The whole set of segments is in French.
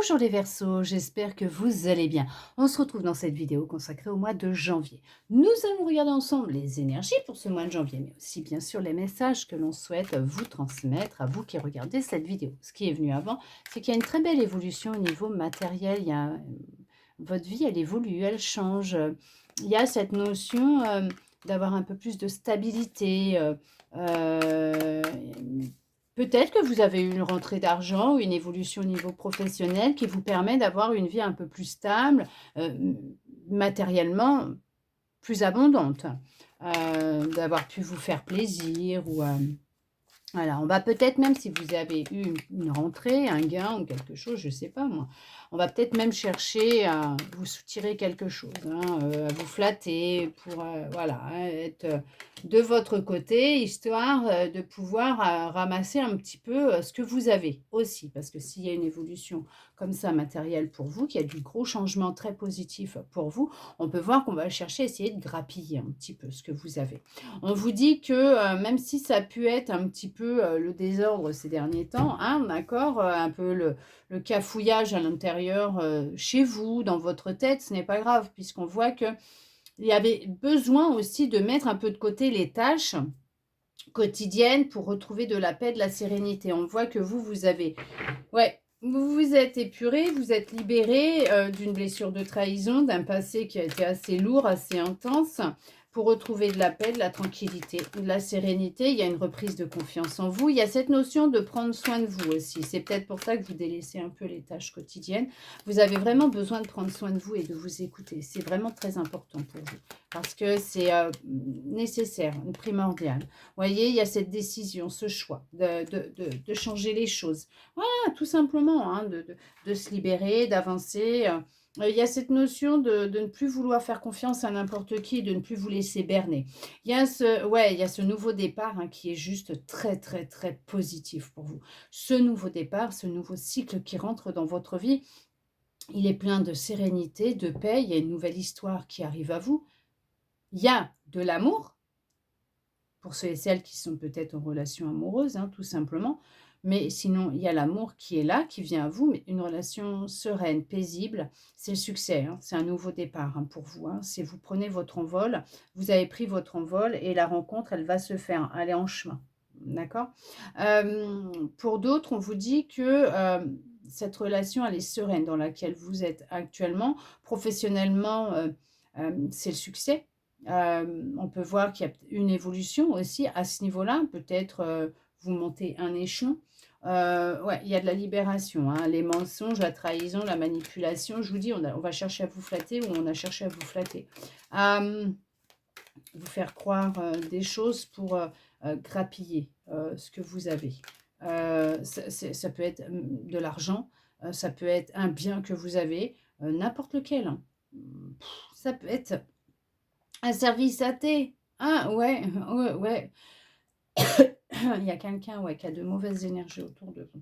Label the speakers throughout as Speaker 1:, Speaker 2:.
Speaker 1: Bonjour les Verseaux, j'espère que vous allez bien. On se retrouve dans cette vidéo consacrée au mois de janvier. Nous allons regarder ensemble les énergies pour ce mois de janvier, mais aussi bien sûr les messages que l'on souhaite vous transmettre à vous qui regardez cette vidéo. Ce qui est venu avant, c'est qu'il y a une très belle évolution au niveau matériel. Votre vie, elle évolue, elle change. Il y a cette notion d'avoir un peu plus de stabilité. Euh, Peut-être que vous avez eu une rentrée d'argent ou une évolution au niveau professionnel qui vous permet d'avoir une vie un peu plus stable, matériellement plus abondante, d'avoir pu vous faire plaisir ou voilà, on va peut-être même si vous avez eu une rentrée, un gain ou quelque chose, je ne sais pas moi, on va peut-être même chercher à vous soutirer quelque chose, à vous flatter pour voilà, être de votre côté, histoire de pouvoir ramasser un petit peu ce que vous avez aussi. Parce que s'il y a une évolution comme ça matérielle pour vous, qu'il y a du gros changement très positif pour vous, on peut voir qu'on va chercher à essayer de grappiller un petit peu ce que vous avez. On vous dit que même si ça a pu être un petit peu le désordre ces derniers temps, hein, d'accord, un peu le cafouillage à l'intérieur chez vous, dans votre tête, ce n'est pas grave, puisqu'on voit qu'il y avait besoin aussi de mettre un peu de côté les tâches quotidiennes pour retrouver de la paix, de la sérénité. On voit que vous avez... Ouais, vous vous êtes épuré, vous êtes libéré d'une blessure de trahison, d'un passé qui a été assez lourd, assez intense, pour retrouver de la paix, de la tranquillité, de la sérénité. Il y a une reprise de confiance en vous. Il y a cette notion de prendre soin de vous aussi. C'est peut-être pour ça que vous délaissez un peu les tâches quotidiennes. Vous avez vraiment besoin de prendre soin de vous et de vous écouter. C'est vraiment très important pour vous parce que c'est nécessaire, primordial. Vous voyez, il y a cette décision, ce choix de changer les choses. Tout simplement, de se libérer, d'avancer. Il y a cette notion de ne plus vouloir faire confiance à n'importe qui, de ne plus vous laisser berner. Il y a ce nouveau départ qui est juste très, très, très positif pour vous. Ce nouveau départ, ce nouveau cycle qui rentre dans votre vie, il est plein de sérénité, de paix. Il y a une nouvelle histoire qui arrive à vous. Il y a de l'amour, pour ceux et celles qui sont peut-être en relation amoureuse, tout simplement. Mais sinon, il y a l'amour qui est là, qui vient à vous, mais une relation sereine, paisible, c'est le succès, c'est un nouveau départ pour vous. Si vous prenez votre envol, vous avez pris votre envol et la rencontre, elle va se faire, elle est en chemin. D'accord. Pour d'autres, on vous dit que cette relation, elle est sereine dans laquelle vous êtes actuellement. Professionnellement, c'est le succès. On peut voir qu'il y a une évolution aussi à ce niveau-là. Peut-être vous montez un échelon. Ouais, il y a de la libération. Les mensonges, la trahison, la manipulation. Je vous dis, on va chercher à vous flatter ou on a cherché à vous flatter. Vous faire croire des choses pour grappiller ce que vous avez. Ça peut être de l'argent, ça peut être un bien que vous avez, n'importe lequel. Ça peut être un service à thé. Ah ouais, ouais, ouais. Il y a quelqu'un qui a de mauvaises énergies autour de vous.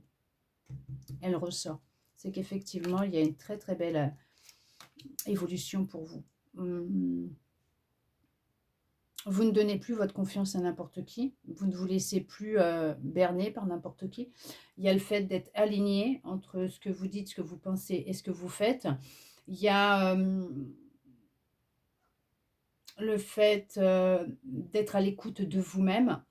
Speaker 1: Elle ressort. C'est qu'effectivement, il y a une très très belle évolution pour vous. Vous ne donnez plus votre confiance à n'importe qui. Vous ne vous laissez plus berner par n'importe qui. Il y a le fait d'être aligné entre ce que vous dites, ce que vous pensez et ce que vous faites. Il y a le fait d'être à l'écoute de vous-même.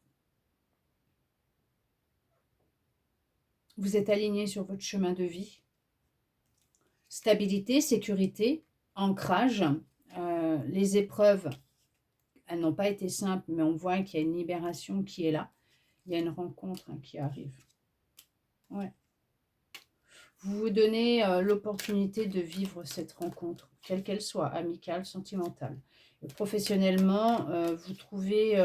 Speaker 1: Vous êtes aligné sur votre chemin de vie. Stabilité, sécurité, ancrage. Les épreuves, elles n'ont pas été simples, mais on voit qu'il y a une libération qui est là. Il y a une rencontre qui arrive. Ouais. Vous vous donnez l'opportunité de vivre cette rencontre, quelle qu'elle soit, amicale, sentimentale. Professionnellement, vous trouvez...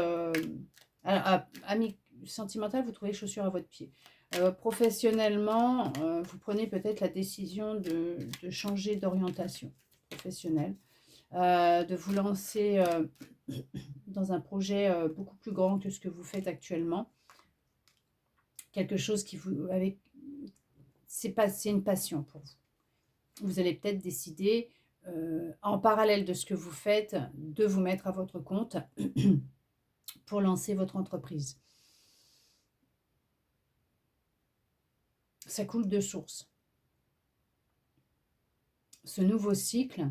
Speaker 1: sentimental, vous trouvez chaussures à votre pied. Professionnellement, vous prenez peut-être la décision de changer d'orientation professionnelle, de vous lancer dans un projet beaucoup plus grand que ce que vous faites actuellement. Quelque chose qui vous... c'est une passion pour vous. Vous allez peut-être décider, en parallèle de ce que vous faites, de vous mettre à votre compte pour lancer votre entreprise. Ça coule de source. ce nouveau cycle,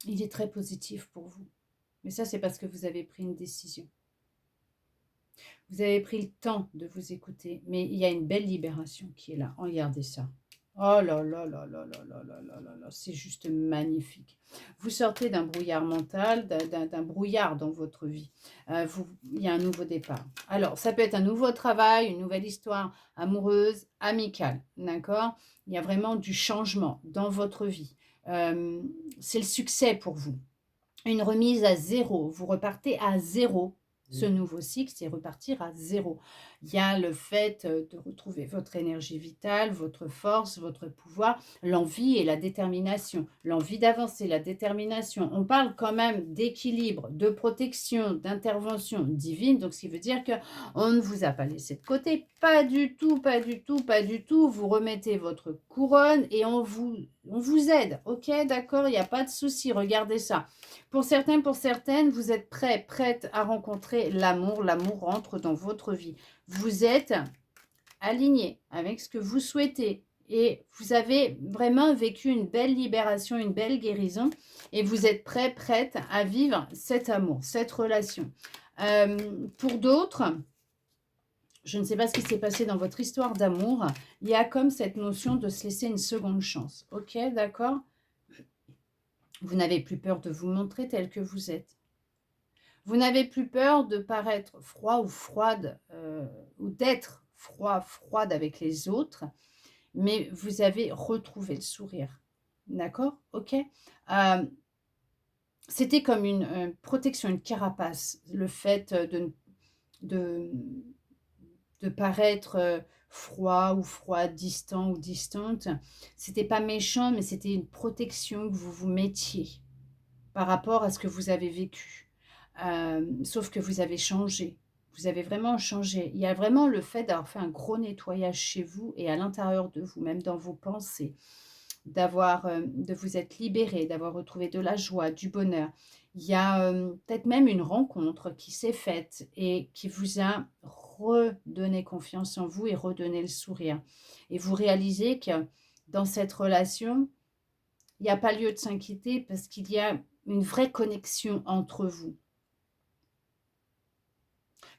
Speaker 1: il est très positif pour vous. Mais ça, c'est parce que vous avez pris une décision. Vous avez pris le temps de vous écouter, mais il y a une belle libération qui est là. Regardez ça. Oh là là là là là là là là là là, c'est juste magnifique. Vous sortez d'un brouillard mental, d'un brouillard dans votre vie. Il y a un nouveau départ. Alors, ça peut être un nouveau travail, une nouvelle histoire amoureuse, amicale, d'accord? Il y a vraiment du changement dans votre vie. Euh, c'est le succès pour vous. Une remise à zéro. Vous repartez à zéro. Ce nouveau cycle, c'est repartir à zéro. Il y a le fait de retrouver votre énergie vitale, votre force, votre pouvoir, l'envie et la détermination. L'envie d'avancer, la détermination. On parle quand même d'équilibre, de protection, d'intervention divine. Donc, ce qui veut dire qu'on ne vous a pas laissé de côté. Pas du tout, pas du tout, pas du tout. Vous remettez votre couronne et on vous aide. Ok, d'accord, il n'y a pas de souci. Regardez ça. Pour certains, pour certaines, vous êtes prêts, prêtes à rencontrer l'amour. L'amour rentre dans votre vie. Vous êtes aligné avec ce que vous souhaitez. Et vous avez vraiment vécu une belle libération, une belle guérison. Et vous êtes prêts, prêtes à vivre cet amour, cette relation. Pour d'autres, je ne sais pas ce qui s'est passé dans votre histoire d'amour. Il y a comme cette notion de se laisser une seconde chance. Ok, d'accord? Vous n'avez plus peur de vous montrer tel que vous êtes. Vous n'avez plus peur de paraître froid ou froide, ou d'être froid, froide avec les autres, mais vous avez retrouvé le sourire. D'accord? Ok? C'était comme une protection, une carapace, le fait de, de paraître froid ou froide, distant ou distante. C'était pas méchant, mais c'était une protection que vous vous mettiez par rapport à ce que vous avez vécu. Sauf que vous avez changé. Vous avez vraiment changé. Il y a vraiment le fait d'avoir fait un gros nettoyage chez vous et à l'intérieur de vous, même dans vos pensées, de vous être libéré, d'avoir retrouvé de la joie, du bonheur. Il y a peut-être même une rencontre qui s'est faite et qui vous a redonné confiance en vous et redonné le sourire. Et vous réalisez que dans cette relation, il n'y a pas lieu de s'inquiéter parce qu'il y a une vraie connexion entre vous.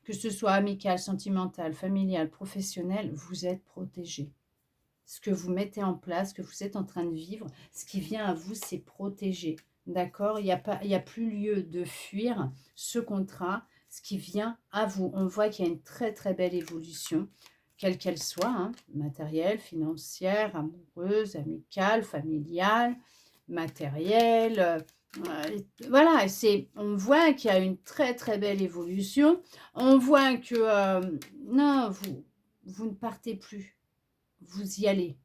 Speaker 1: Que ce soit amical, sentimental, familial, professionnel, vous êtes protégé. Ce que vous mettez en place, ce que vous êtes en train de vivre, ce qui vient à vous, c'est protégé. D'accord? Il n'y a plus lieu de fuir ce contrat, ce qui vient à vous. On voit qu'il y a une très très belle évolution, quelle qu'elle soit, hein, matérielle, financière, amoureuse, amicale, familiale, matérielle. Voilà, on voit qu'il y a une très très belle évolution. On voit que non, vous ne partez plus, vous y allez.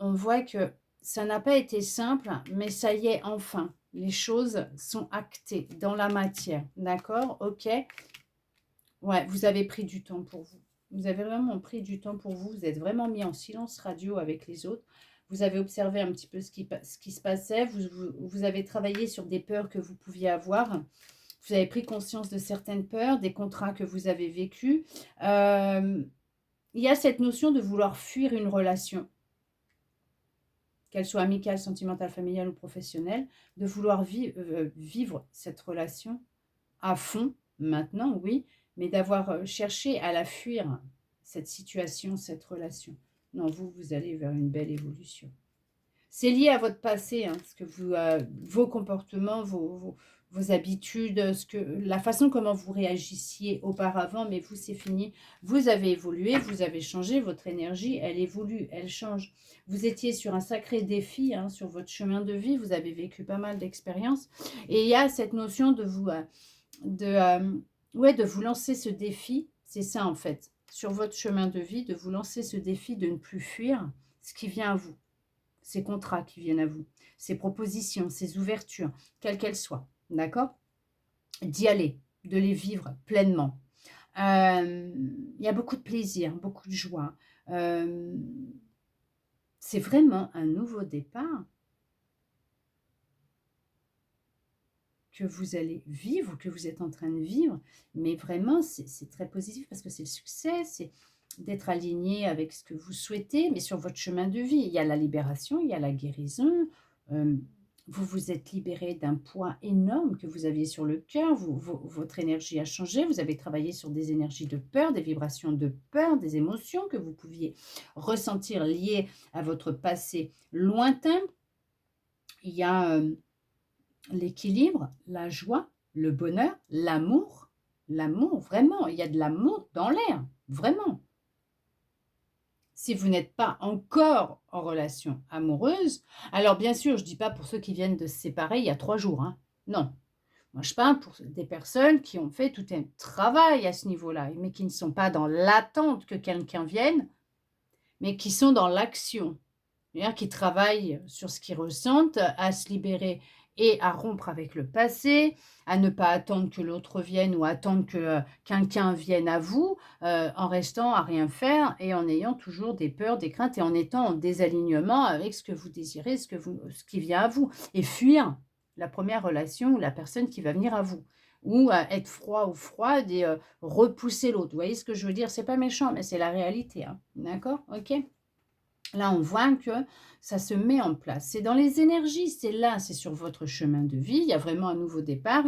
Speaker 1: On voit que ça n'a pas été simple, mais ça y est enfin. Les choses sont actées dans la matière. D'accord? Ok? Ouais, vous avez pris du temps pour vous. Vous avez vraiment pris du temps pour vous. Vous êtes vraiment mis en silence radio avec les autres. Vous avez observé un petit peu ce qui se passait. Vous avez travaillé sur des peurs que vous pouviez avoir. Vous avez pris conscience de certaines peurs, des contrats que vous avez vécus. Il y a cette notion de vouloir fuir une relation, qu'elle soit amicale, sentimentale, familiale ou professionnelle, de vouloir vivre cette relation à fond, maintenant, oui, mais d'avoir cherché à la fuir, cette situation, cette relation. Non, vous allez vers une belle évolution. C'est lié à votre passé, hein, ce que vos comportements, vos habitudes, la façon comment vous réagissiez auparavant, mais vous, c'est fini. Vous avez évolué, vous avez changé, votre énergie, elle évolue, elle change. Vous étiez sur un sacré défi, hein, sur votre chemin de vie, vous avez vécu pas mal d'expériences, et il y a cette notion de vous lancer ce défi, c'est ça en fait, sur votre chemin de vie, de vous lancer ce défi de ne plus fuir ce qui vient à vous, ces contrats qui viennent à vous, ces propositions, ces ouvertures, quelles qu'elles soient, d'accord? D'y aller, de les vivre pleinement. Il y a beaucoup de plaisir, beaucoup de joie. C'est vraiment un nouveau départ que vous allez vivre, que vous êtes en train de vivre, mais vraiment, c'est très positif parce que c'est le succès, d'être aligné avec ce que vous souhaitez, mais sur votre chemin de vie. Il y a la libération, il y a la guérison. Vous vous êtes libéré d'un poids énorme que vous aviez sur le cœur. Votre énergie a changé. Vous avez travaillé sur des énergies de peur, des vibrations de peur, des émotions que vous pouviez ressentir liées à votre passé lointain. Il y a l'équilibre, la joie, le bonheur, l'amour. L'amour, vraiment, il y a de l'amour dans l'air, vraiment. Si vous n'êtes pas encore en relation amoureuse, alors bien sûr, je ne dis pas pour ceux qui viennent de se séparer il y a 3 jours, hein. Non. Moi, je parle pour des personnes qui ont fait tout un travail à ce niveau-là, mais qui ne sont pas dans l'attente que quelqu'un vienne, mais qui sont dans l'action. C'est-à-dire qui travaillent sur ce qu'ils ressentent, à se libérer et à rompre avec le passé, à ne pas attendre que l'autre vienne ou attendre que, quelqu'un vienne à vous, en restant à rien faire et en ayant toujours des peurs, des craintes et en étant en désalignement avec ce que vous désirez, ce qui vient à vous et fuir la première relation ou la personne qui va venir à vous ou être froid ou froide et repousser l'autre. Vous voyez ce que je veux dire? C'est pas méchant, mais c'est la réalité, hein. D'accord? OK? Là, on voit que ça se met en place. C'est dans les énergies, c'est là, c'est sur votre chemin de vie. Il y a vraiment un nouveau départ,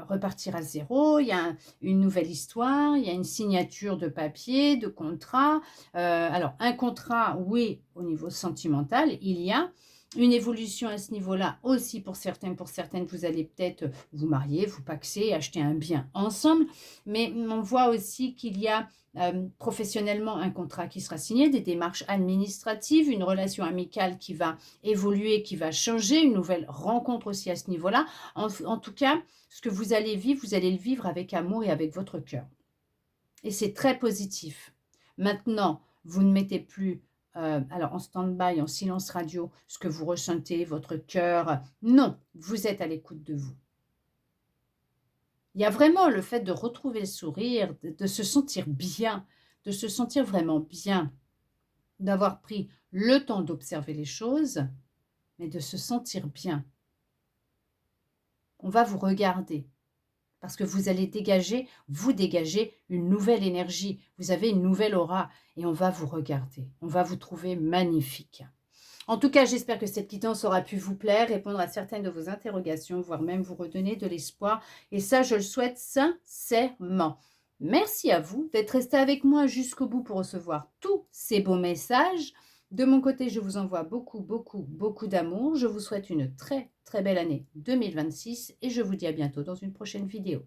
Speaker 1: repartir à zéro. Il y a une nouvelle histoire, il y a une signature de papier, de contrat. Alors, un contrat, oui, au niveau sentimental, il y a une évolution à ce niveau-là aussi pour certains, pour certaines. Vous allez peut-être vous marier, vous paxer, acheter un bien ensemble. Mais on voit aussi qu'il y a professionnellement un contrat qui sera signé, des démarches administratives, une relation amicale qui va évoluer, qui va changer, une nouvelle rencontre aussi à ce niveau-là. En tout cas, ce que vous allez vivre, vous allez le vivre avec amour et avec votre cœur. Et c'est très positif. Maintenant, vous ne mettez plus, alors en stand-by, en silence radio, ce que vous ressentez, votre cœur. Non, vous êtes à l'écoute de vous. Il y a vraiment le fait de retrouver le sourire, de se sentir bien, de se sentir vraiment bien, d'avoir pris le temps d'observer les choses, mais de se sentir bien. On va vous regarder parce que vous allez dégager, vous dégagez une nouvelle énergie, vous avez une nouvelle aura et on va vous regarder, on va vous trouver magnifique. En tout cas, j'espère que cette quittance aura pu vous plaire, répondre à certaines de vos interrogations, voire même vous redonner de l'espoir. Et ça, je le souhaite sincèrement. Merci à vous d'être resté avec moi jusqu'au bout pour recevoir tous ces beaux messages. De mon côté, je vous envoie beaucoup, beaucoup, beaucoup d'amour. Je vous souhaite une très, très belle année 2026 et je vous dis à bientôt dans une prochaine vidéo.